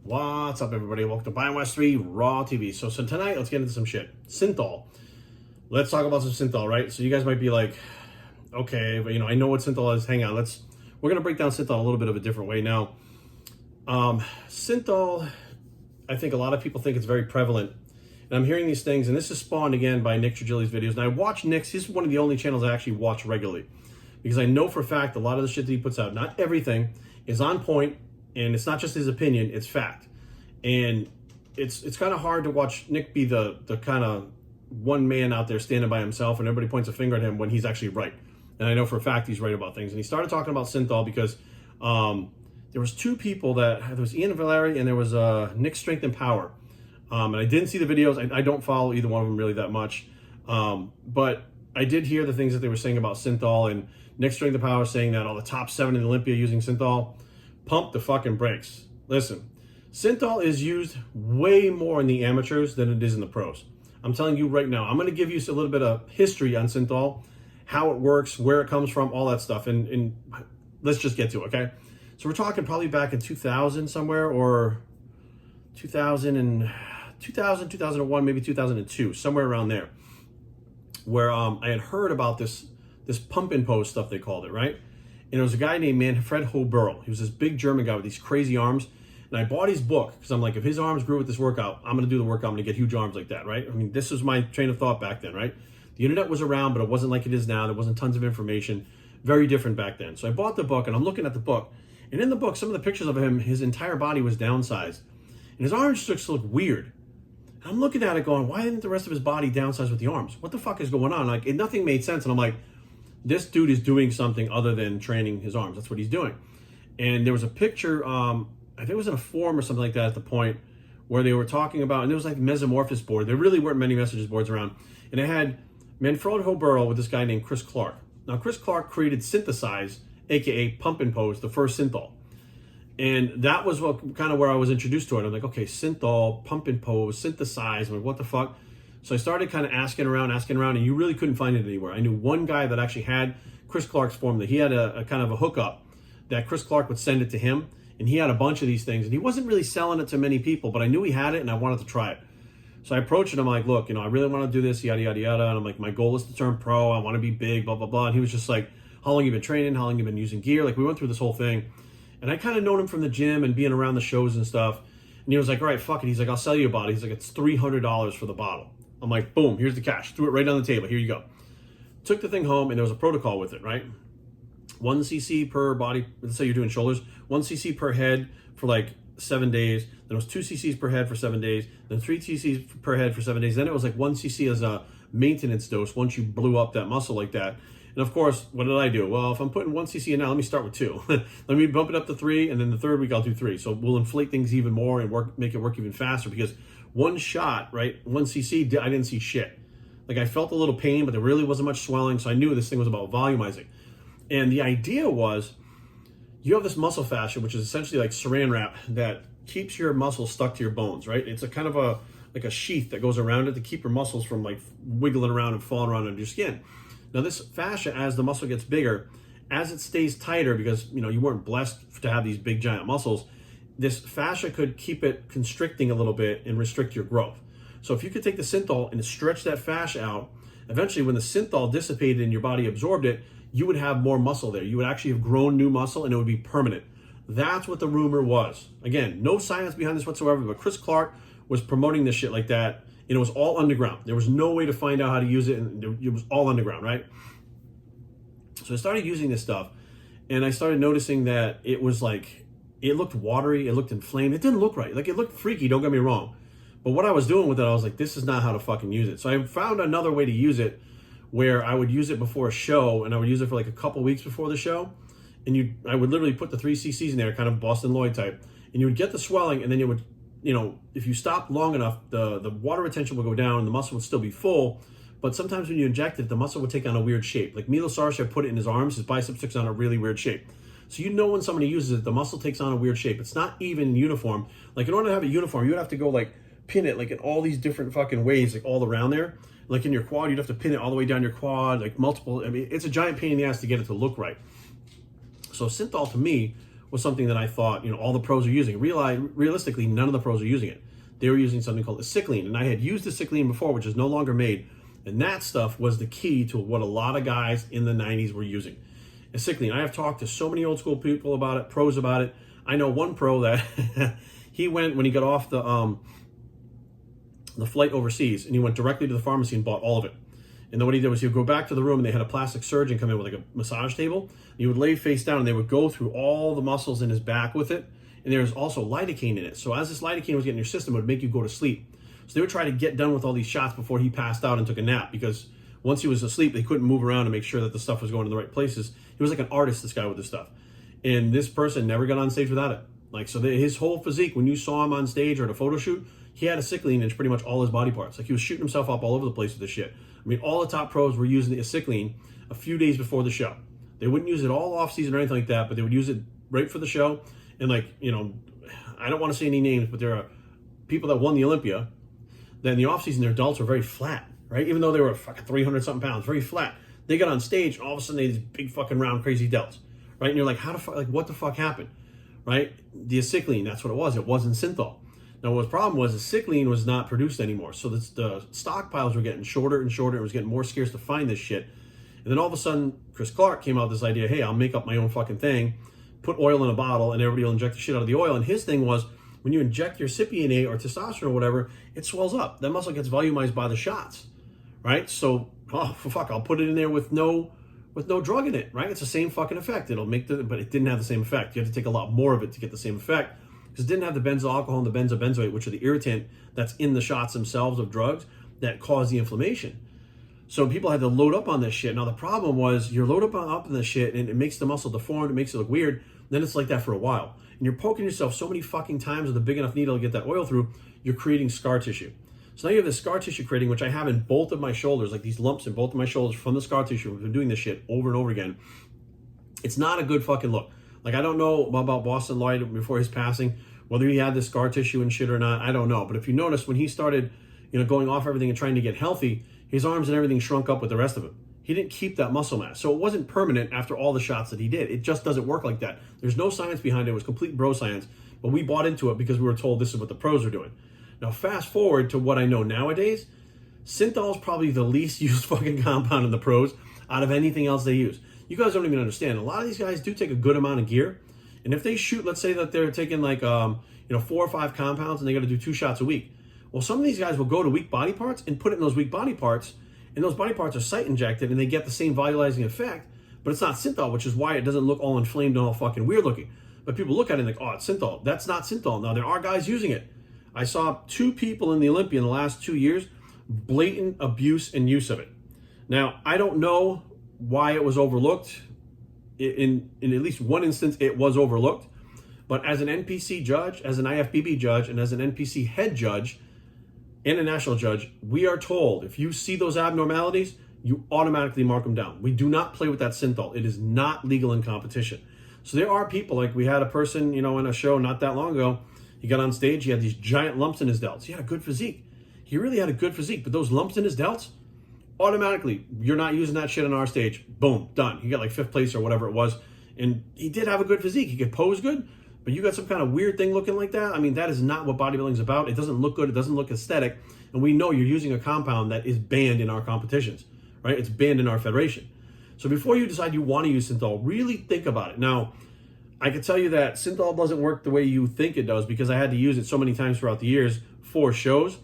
What's up, everybody? Welcome to Buy West 3 Raw TV. So tonight, let's get into some shit. Synthol. Let's talk about some Synthol, right? So you guys might be like, okay, but I know what Synthol is. Hang on, we're gonna break down Synthol a little bit of a different way now. Synthol, I think a lot of people think it's very prevalent, and I'm hearing these things, and this is spawned again by Nick Trigili's videos. And I watch Nick's. He's one of the only channels I actually watch regularly, because I know for a fact a lot of the shit that he puts out, not everything, is on point. And it's not just his opinion, it's fact. And it's kind of hard to watch Nick be the kind of one man out there standing by himself and everybody points a finger at him when he's actually right. And I know for a fact he's right about things. And he started talking about Synthol because there was two people there was Ian Valeri and there was Nick Strength and Power. And I didn't see the videos. I don't follow either one of them really that much. But I did hear the things that they were saying about Synthol, and Nick Strength and Power saying that all the top 7 in Olympia using Synthol. Pump the fucking brakes. Listen, Synthol is used way more in the amateurs than it is in the pros. I'm telling you right now. I'm going to give you a little bit of history on Synthol, how it works, where it comes from, all that stuff. And let's just get to it, okay? So we're talking probably back in 2000 somewhere, or 2001, maybe 2002, somewhere around there, where I had heard about this pump and pose stuff, they called it, right? And there was a guy named Manfred Hoberl. He was this big German guy with these crazy arms. And I bought his book because I'm like, if his arms grew with this workout, I'm going to do the workout. I'm going to get huge arms like that, right? I mean, this was my train of thought back then, right? The internet was around, but it wasn't like it is now. There wasn't tons of information. Very different back then. So I bought the book, and I'm looking at the book. And in the book, some of the pictures of him, his entire body was downsized. And his arms just looked weird. And I'm looking at it going, why isn't the rest of his body downsized with the arms? What the fuck is going on? Like, nothing made sense. And I'm like, this dude is doing something other than training his arms. That's what he's doing. And there was a picture, I think it was in a forum or something like that at the point, where they were talking about, and there was like Mesomorphosis board. There really weren't many messages boards around. And it had Manfred Hoberl with this guy named Chris Clark. Now, Chris Clark created Synthesize, aka Pump and Pose, the first Synthol. And that was kind of where I was introduced to it. I'm like, okay, Synthol, Pump and Pose, Synthesize. I'm like, what the fuck? So I started kind of asking around, and you really couldn't find it anywhere. I knew one guy that actually had Chris Clark's formula. He had a kind of a hookup that Chris Clark would send it to him, and he had a bunch of these things, and he wasn't really selling it to many people, but I knew he had it, and I wanted to try it. So I approached him. I'm like, look, I really want to do this, yada, yada, yada. And I'm like, my goal is to turn pro. I want to be big, blah, blah, blah. And he was just like, how long you been training? How long you been using gear? Like, we went through this whole thing, and I kind of known him from the gym and being around the shows and stuff. And he was like, all right, fuck it. He's like, I'll sell you a bottle. He's like, it's $300 for the bottle. I'm like, boom, here's the cash. Threw it right on the table. Here you go. Took the thing home, and there was a protocol with it, right? 1 cc per body. Let's say you're doing shoulders. 1 cc per head for like 7 days. Then it was 2 cc's per head for 7 days. Then 3 cc's per head for 7 days. Then it was like 1 cc as a maintenance dose once you blew up that muscle like that. And of course, what did I do? Well, if I'm putting 1 cc in now, let me start with 2. Let me bump it up to 3, and then the third week I'll do 3. So we'll inflate things even more and make it work even faster, because one shot, right, 1 cc, I didn't see shit. Like, I felt a little pain, but there really wasn't much swelling, so I knew this thing was about volumizing. And the idea was, you have this muscle fascia, which is essentially like saran wrap that keeps your muscles stuck to your bones, right? It's a kind of like a sheath that goes around it to keep your muscles from like wiggling around and falling around under your skin. Now, this fascia, as the muscle gets bigger, as it stays tighter, because you weren't blessed to have these big giant muscles, this fascia could keep it constricting a little bit and restrict your growth. So if you could take the Synthol and stretch that fascia out, eventually when the Synthol dissipated and your body absorbed it, you would have more muscle there. You would actually have grown new muscle, and it would be permanent. That's what the rumor was. Again, no science behind this whatsoever, but Chris Clark was promoting this shit like that, and it was all underground. There was no way to find out how to use it, and it was all underground, right? So I started using this stuff, and I started noticing that it was like, it looked watery, it looked inflamed, it didn't look right. Like, it looked freaky, don't get me wrong. But what I was doing with it, I was like, this is not how to fucking use it. So I found another way to use it, where I would use it before a show, and I would use it for like a couple weeks before the show. And I would literally put the 3 cc's in there, kind of Boston Lloyd type, and you would get the swelling, and then you would, if you stopped long enough, the water retention would go down, and the muscle would still be full. But sometimes when you inject it, the muscle would take on a weird shape. Like Milo Sarcev put it in his arms, his biceps took on a really weird shape. So when somebody uses it, the muscle takes on a weird shape. It's not even uniform. Like, in order to have a uniform, you would have to go like pin it like in all these different fucking ways, like all around there. Like in your quad, you'd have to pin it all the way down your quad, like multiple. I mean, it's a giant pain in the ass to get it to look right. So Synthol to me was something that I thought, you know, all the pros are using. Realistically, none of the pros are using it. They were using something called aceclene, and I had used aceclene before, which is no longer made, and that stuff was the key to what a lot of guys in the 90s were using. Aceclene. I have talked to so many old school people about it, pros about it. I know one pro that he went, when he got off the flight overseas, and he went directly to the pharmacy and bought all of it. And then what he did was he would go back to the room, and they had a plastic surgeon come in with like a massage table. And he would lay face down, and they would go through all the muscles in his back with it. And there's also lidocaine in it. So as this lidocaine was getting in your system, it would make you go to sleep. So they would try to get done with all these shots before he passed out and took a nap, because once he was asleep, they couldn't move around to make sure that the stuff was going to the right places. He was like an artist, this guy, with this stuff. And this person never got on stage without it. Like, so his whole physique, when you saw him on stage or at a photo shoot, he had aceclene in pretty much all his body parts. Like, he was shooting himself up all over the place with this shit. I mean, all the top pros were using the aceclene a few days before the show. They wouldn't use it all off season or anything like that, but they would use it right for the show. And like, you know, I don't want to say any names, but there are people that won the Olympia that in the off season, their delts were very flat, right? Even though they were fucking 300 something pounds, very flat. They got on stage, and all of a sudden they had these big fucking round crazy delts, right? And you're like, what the fuck happened, right? The aceclene, that's what it was. It wasn't Synthol. Now, what the problem was, aceclene was not produced anymore. So the stockpiles were getting shorter and shorter. It was getting more scarce to find this shit. And then all of a sudden, Chris Clark came out with this idea, hey, I'll make up my own fucking thing, put oil in a bottle, and everybody will inject the shit out of the oil. And his thing was, when you inject your cypionate or testosterone or whatever, it swells up. That muscle gets volumized by the shots, right? So, oh, fuck, I'll put it in there with no drug in it, right? It's the same fucking effect. It'll make but it didn't have the same effect. You have to take a lot more of it to get the same effect, because it didn't have the benzyl alcohol and the benzobenzoate, which are the irritant that's in the shots themselves of drugs that cause the inflammation. So people had to load up on this shit. Now the problem was, you're loaded up on this shit, and it makes the muscle deformed, it makes it look weird. Then it's like that for a while. And you're poking yourself so many fucking times with a big enough needle to get that oil through, you're creating scar tissue. So now you have this scar tissue creating, which I have in both of my shoulders, like these lumps in both of my shoulders from the scar tissue. We've been doing this shit over and over again. It's not a good fucking look. Like, I don't know about Boston Lloyd before his passing, whether he had this scar tissue and shit or not, I don't know. But if you notice, when he started, you know, going off everything and trying to get healthy, his arms and everything shrunk up with the rest of him. He didn't keep that muscle mass. So it wasn't permanent after all the shots that he did. It just doesn't work like that. There's no science behind it. It was complete bro science. But we bought into it because we were told this is what the pros are doing. Now, fast forward to what I know nowadays, Synthol is probably the least used fucking compound in the pros out of anything else they use. You guys don't even understand. A lot of these guys do take a good amount of gear. And if they shoot, let's say that they're taking like, 4 or 5 compounds and they got to do 2 shots a week. Well, some of these guys will go to weak body parts and put it in those weak body parts, and those body parts are site injected and they get the same volumizing effect, but it's not Synthol, which is why it doesn't look all inflamed and all fucking weird looking. But people look at it and like, oh, it's Synthol. That's not Synthol. Now, there are guys using it. I saw 2 people in the Olympia in the last 2 years, blatant abuse and use of it. Now, I don't know why it was overlooked. In at least one instance, it was overlooked. But as an NPC judge, as an IFBB judge, and as an NPC head judge and a national judge, we are told if you see those abnormalities, you automatically mark them down. We do not play with that Synthol. It is not legal in competition. So there are people, like we had a person, in a show not that long ago. He got on stage, he had these giant lumps in his delts. He had a good physique. He really had a good physique, but those lumps in his delts, automatically, you're not using that shit on our stage. Boom, done. He got like 5th place or whatever it was. And he did have a good physique. He could pose good, but you got some kind of weird thing looking like that. I mean, that is not what bodybuilding is about. It doesn't look good. It doesn't look aesthetic. And we know you're using a compound that is banned in our competitions, right? It's banned in our federation. So before you decide you want to use Synthol, really think about it. Now, I can tell you that Synthol doesn't work the way you think it does, because I had to use it so many times throughout the years for shows.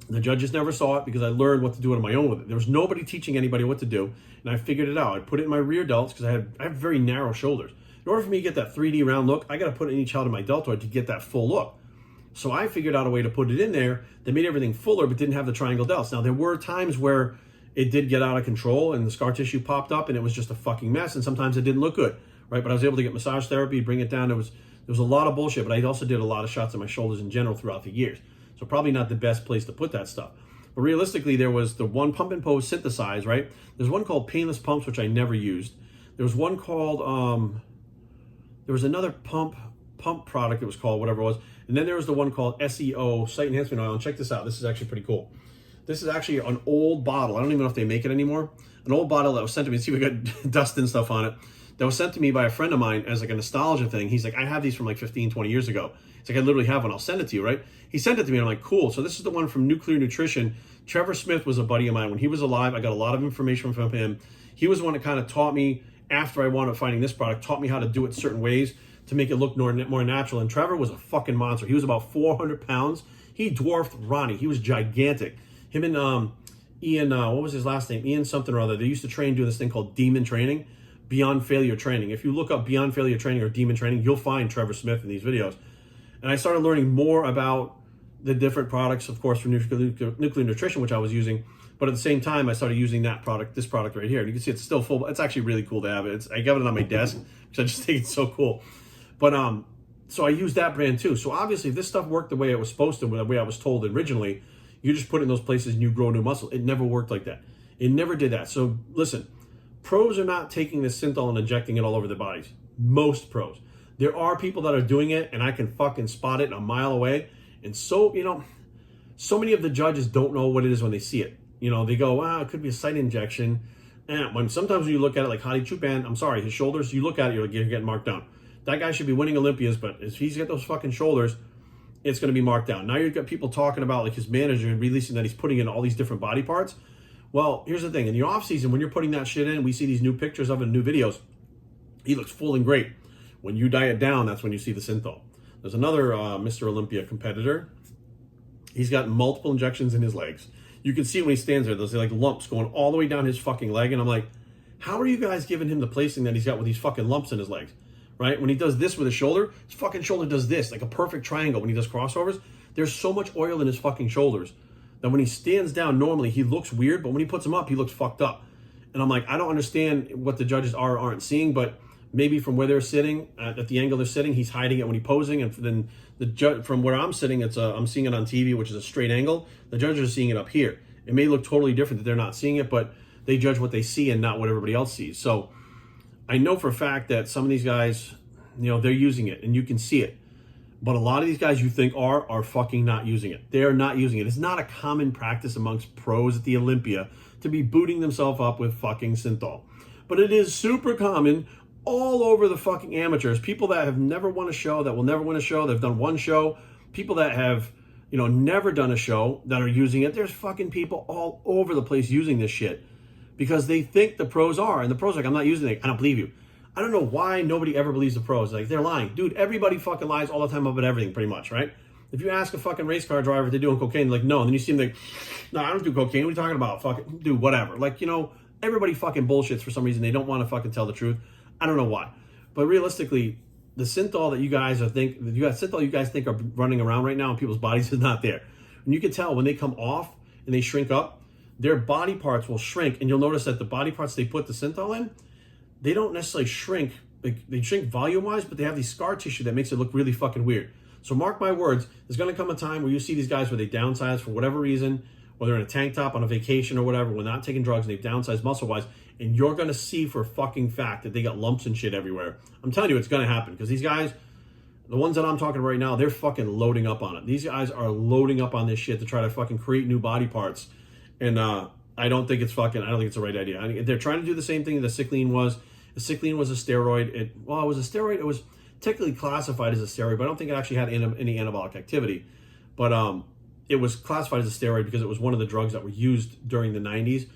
The judges never saw it because I learned what to do on my own with it. There was nobody teaching anybody what to do, and I figured it out. I put it in my rear delts because I have very narrow shoulders. In order for me to get that 3D round look, I got to put it in each half of my deltoid to get that full look. So I figured out a way to put it in there that made everything fuller but didn't have the triangle delts. Now, there were times where it did get out of control and the scar tissue popped up and it was just a fucking mess, and sometimes it didn't look good, right? But I was able to get massage therapy, bring it down. There was a lot of bullshit, but I also did a lot of shots on my shoulders in general throughout the years. So probably not the best place to put that stuff. But realistically, there was the one pump and pose synthesized, right? There's one called painless pumps, which I never used. There was one called, there was another pump product, it was called, whatever it was. And then there was the one called SEO, Site Enhancement Oil. And check this out. This is actually pretty cool. This is actually an old bottle. I don't even know if they make it anymore. An old bottle that was sent to me. See, we got dust and stuff on it. that was sent to me by a friend of mine as like a nostalgia thing. He's like, I have these from like 15, 20 years ago. It's like, I literally have one. I'll send it to you, right? He sent it to me, and I'm like, cool. So this is the one from Nuclear Nutrition. Trevor Smith was a buddy of mine. When he was alive, I got a lot of information from him. He was the one that kind of taught me, after I wound up finding this product, taught me how to do it certain ways to make it look more natural. And Trevor was a fucking monster. He was about 400 pounds. He dwarfed Ronnie. He was gigantic. Him and Ian, what was his last name? Ian something or other. They used to train doing this thing called Demon Training, Beyond Failure Training. If you look up Beyond Failure Training or Demon Training, you'll find Trevor Smith in these videos. And I started learning more about the different products, of course, from Nuclear Nutrition, which I was using. But at the same time, I started using that product, this product right here. And you can see it's still full. It's actually really cool to have it. I got it on my desk because I just think it's so cool. But so I used that brand too. So obviously, if this stuff worked the way it was supposed to, the way I was told originally, you just put it in those places and you grow new muscle. It never worked like that. It never did that. So listen, pros are not taking this Synthol and injecting it all over their bodies. Most pros. There are people that are doing it, and I can fucking spot it a mile away. And so, so many of the judges don't know what it is when they see it. They go, wow, it could be a site injection. And sometimes when you look at it, like Hadi Chupan, I'm sorry, his shoulders, you look at it, you're getting marked down. That guy should be winning Olympias, but if he's got those fucking shoulders, it's going to be marked down. Now you've got people talking about like his manager releasing that he's putting in all these different body parts. Well, here's the thing. In the off season, when you're putting that shit in, we see these new pictures of it, new videos. He looks full and great. When you diet down, that's when you see the Synthol. There's another Mr. Olympia competitor. He's got multiple injections in his legs. You can see when he stands there, there's like lumps going all the way down his fucking leg. And I'm like, how are you guys giving him the placing that he's got with these fucking lumps in his legs? Right? When he does this with his shoulder, his fucking shoulder does this, like a perfect triangle when he does crossovers. There's so much oil in his fucking shoulders that when he stands down normally, he looks weird, but when he puts them up, he looks fucked up. And I'm like, I don't understand what the judges are or aren't seeing, but maybe from where they're sitting, at the angle they're sitting, he's hiding it when he's posing. And then the judge, from where I'm sitting, I'm seeing it on TV, which is a straight angle. The judges are seeing it up here. It may look totally different that they're not seeing it, but they judge what they see and not what everybody else sees. So I know for a fact that some of these guys, they're using it and you can see it. But a lot of these guys you think are fucking not using it. They're not using it. It's not a common practice amongst pros at the Olympia to be booting themselves up with fucking Synthol. But it is super common all over the fucking amateurs. People that have never won a show, that will never win a show, they've done one show. People that have, never done a show that are using it. There's fucking people all over the place using this shit because they think the pros are. And the pros are like, I'm not using it. I don't believe you. I don't know why nobody ever believes the pros. Like, they're lying. Dude, everybody fucking lies all the time about everything, pretty much, right? If you ask a fucking race car driver if they're doing cocaine, they're like, no. And then you see them like, no, I don't do cocaine. What are you talking about? Fucking, dude, whatever. Like, everybody fucking bullshits for some reason. They don't want to fucking tell the truth. I don't know why. But realistically, the Synthol that you guys think are running around right now in people's bodies is not there. And you can tell when they come off and they shrink up, their body parts will shrink. And you'll notice that the body parts they put the Synthol in, they don't necessarily shrink. They shrink volume-wise, but they have these scar tissue that makes it look really fucking weird. So mark my words, there's going to come a time where you see these guys where they downsize for whatever reason, whether in a tank top, on a vacation or whatever, when not taking drugs, and they've downsized muscle-wise, and you're going to see for a fucking fact that they got lumps and shit everywhere. I'm telling you, it's going to happen, because these guys, the ones that I'm talking about right now, they're fucking loading up on it. These guys are loading up on this shit to try to fucking create new body parts. And I don't think it's the right idea. They're trying to do the same thing that Cycline was. The Cycline was a steroid. It was a steroid. It was technically classified as a steroid, but I don't think it actually had any anabolic activity. But it was classified as a steroid because it was one of the drugs that were used during the 90s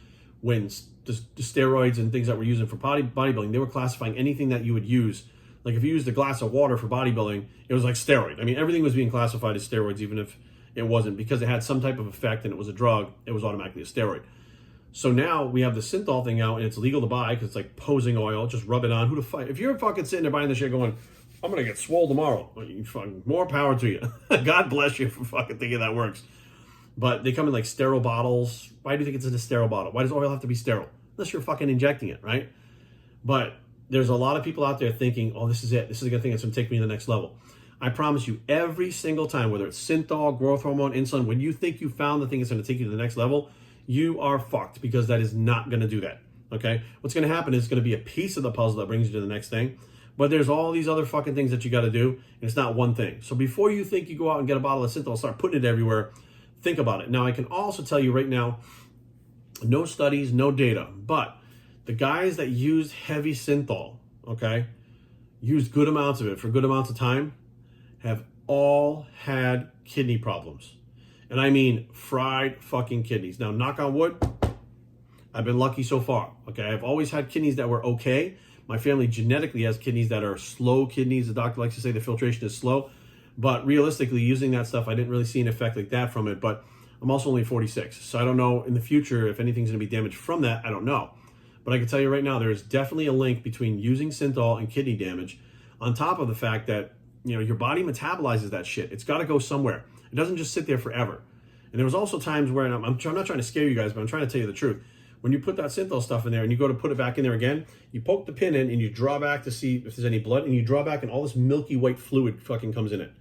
when the steroids and things that were used for bodybuilding, they were classifying anything that you would use. Like if you used a glass of water for bodybuilding, it was like steroid. I mean, everything was being classified as steroids, even if it wasn't, because it had some type of effect and it was a drug, it was automatically a steroid. So now we have the Synthol thing out, and it's legal to buy because it's like posing oil. Just rub it on. Who to fight? If you're fucking sitting there buying this shit going, I'm going to get swole tomorrow, more power to you. God bless you for fucking thinking that works. But they come in like sterile bottles. Why do you think it's in a sterile bottle? Why does oil have to be sterile? Unless you're fucking injecting it, right? But there's a lot of people out there thinking, oh, this is it. This is the thing that's going to take me to the next level. I promise you, every single time, whether it's Synthol, growth hormone, insulin, when you think you found the thing that's going to take you to the next level, you are fucked, because that is not going to do that, okay? What's going to happen is it's going to be a piece of the puzzle that brings you to the next thing, but there's all these other fucking things that you got to do, and it's not one thing. So before you think you go out and get a bottle of Synthol and start putting it everywhere, think about it. Now, I can also tell you right now, no studies, no data, but the guys that used heavy Synthol, okay, used good amounts of it for good amounts of time, have all had kidney problems. And I mean fried fucking kidneys. Now, knock on wood, I've been lucky so far. Okay, I've always had kidneys that were okay. My family genetically has kidneys that are slow kidneys. The doctor likes to say the filtration is slow. But realistically, using that stuff, I didn't really see an effect like that from it. But I'm also only 46. So I don't know in the future if anything's going to be damaged from that. I don't know. But I can tell you right now, there is definitely a link between using Synthol and kidney damage, on top of the fact that, you know, your body metabolizes that shit. It's got to go somewhere. It doesn't just sit there forever. And there was also times where, and I'm not trying to scare you guys, but I'm trying to tell you the truth. When you put that Synthol stuff in there and you go to put it back in there again, you poke the pin in and you draw back to see if there's any blood, and you draw back and all this milky white fluid fucking comes in it.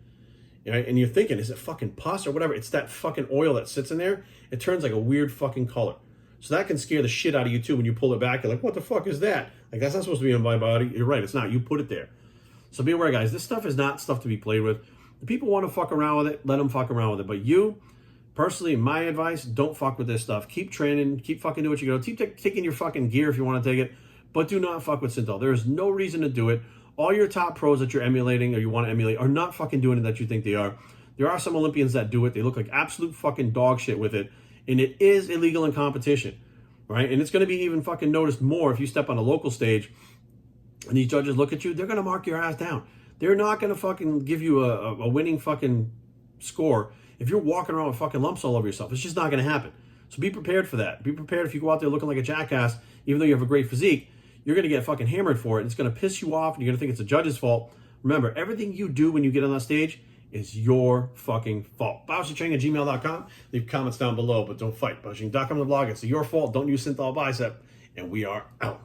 Right? And you're thinking, is it fucking pus or whatever? It's that fucking oil that sits in there. It turns like a weird fucking color. So that can scare the shit out of you too when you pull it back. You're like, what the fuck is that? Like, that's not supposed to be in my body. You're right, it's not. You put it there. So be aware, guys. This stuff is not stuff to be played with. If people want to fuck around with it, let them fuck around with it. But you, personally, my advice, don't fuck with this stuff. Keep training. Keep fucking doing what you go. Keep taking your fucking gear if you want to take it. But do not fuck with Synthol. There is no reason to do it. All your top pros that you're emulating or you want to emulate are not fucking doing it that you think they are. There are some Olympians that do it. They look like absolute fucking dog shit with it. And it is illegal in competition, right? And it's going to be even fucking noticed more if you step on a local stage and these judges look at you. They're going to mark your ass down. They're not going to fucking give you a winning fucking score if you're walking around with fucking lumps all over yourself. It's just not going to happen. So be prepared for that. Be prepared if you go out there looking like a jackass, even though you have a great physique, you're going to get fucking hammered for it. And it's going to piss you off and you're going to think it's a judge's fault. Remember, everything you do when you get on that stage is your fucking fault. BioStrengthTraining@gmail.com. Leave comments down below, but don't fight. BioStrength.com, the blog. It's your fault. Don't use Synthol Bicep. And we are out.